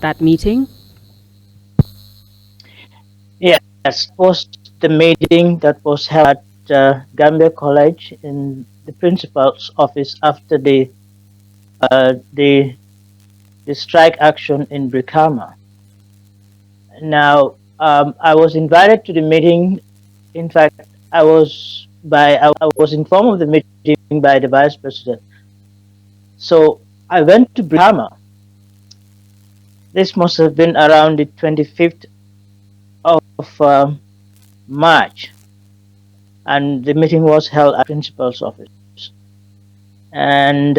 that meeting? Yes, post the meeting that was held at Gambia College in the principal's office after uh, the the strike action in Brikama. Now, I was invited to the meeting. In fact, I was informed of the meeting by the vice president. So I went to Brikama. This must have been around the 25th of March, and the meeting was held at principal's office. And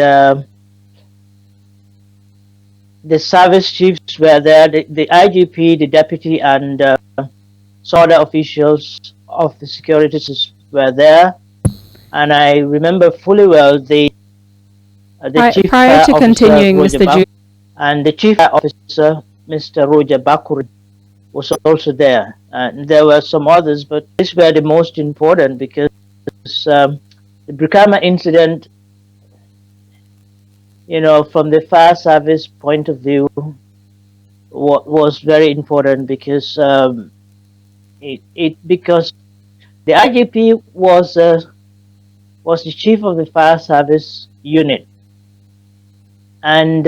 the service chiefs were there, the IGP, the deputy, and some other officials of the security services were there. And I remember fully well the chief Prior fire to officer continuing, Roger Mr. Bak Joof, and the chief fire officer Mr. Roger Bakuri was also there. And there were some others, but these were the most important because the Brikama incident, from the fire service point of view, was very important because because the IGP was the chief of the fire service unit, and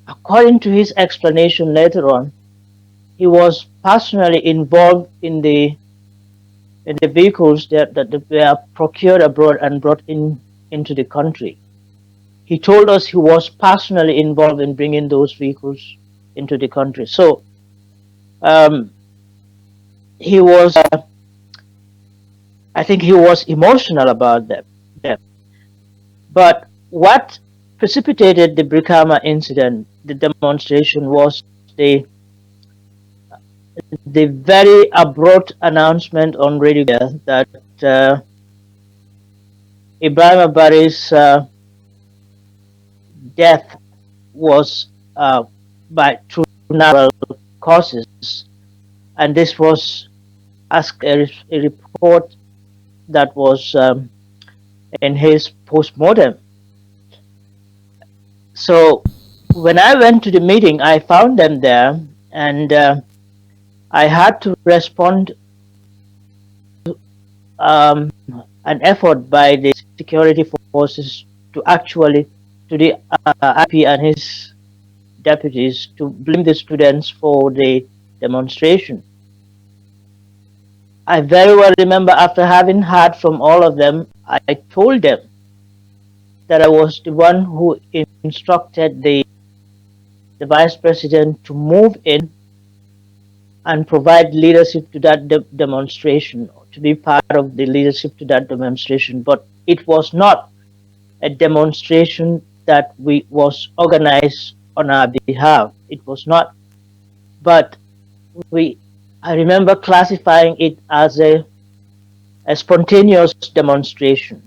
according to his explanation later on, he was personally involved in the vehicles that were procured abroad and brought into the country. He told us he was personally involved in bringing those vehicles into the country. So um, he was, I think he was emotional about them. But what precipitated the Brikama incident, the demonstration, was the the very abrupt announcement on radio that Ibrahim Abari's death was by through natural causes, and this was as a report that was in his post-mortem. So when I went to the meeting, I found them there, and I had to respond an effort by the security forces to actually to the IP and his deputies to blame the students for the demonstration. I very well remember after having heard from all of them, I told them that I was the one who instructed the vice president to move in and provide leadership to that demonstration, to be part of the leadership to that demonstration. But it was not a demonstration that was organized on our behalf. It was not. But I remember classifying it as a spontaneous demonstration.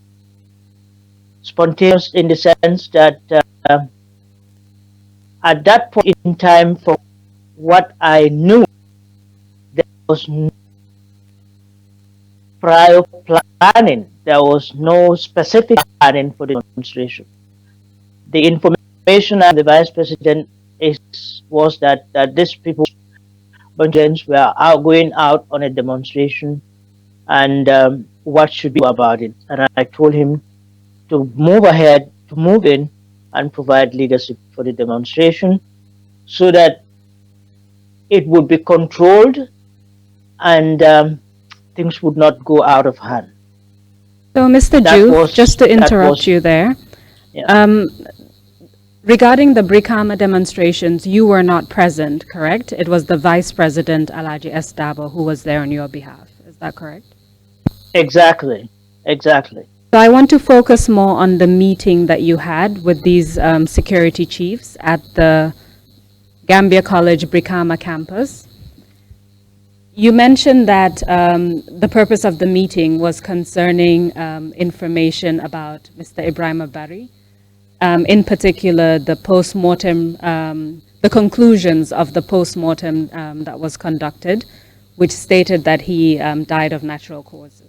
Spontaneous in the sense that at that point in time, for what I knew, there was no prior planning. There was no specific planning for the demonstration. The information and the vice president was that these people were going out on a demonstration, and what should we do about it? And I told him to move ahead, to move in, and provide leadership for the demonstration, so that it would be controlled and things would not go out of hand. So, Mr. Joof, just to interrupt you there, yeah. Regarding the Brikama demonstrations, you were not present, correct? It was the Vice President, Alaji S. Dabo, who was there on your behalf. Is that correct? Exactly. So I want to focus more on the meeting that you had with these security chiefs at the Gambia College Brikama campus. You mentioned that the purpose of the meeting was concerning information about Mr. Ibrahim Abari. In particular, the post-mortem, the conclusions of the post-mortem that was conducted, which stated that he died of natural causes.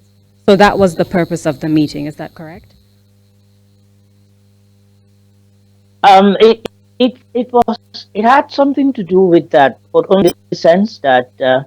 So that was the purpose of the meeting, is that correct? it was it had something to do with that, but only in the sense that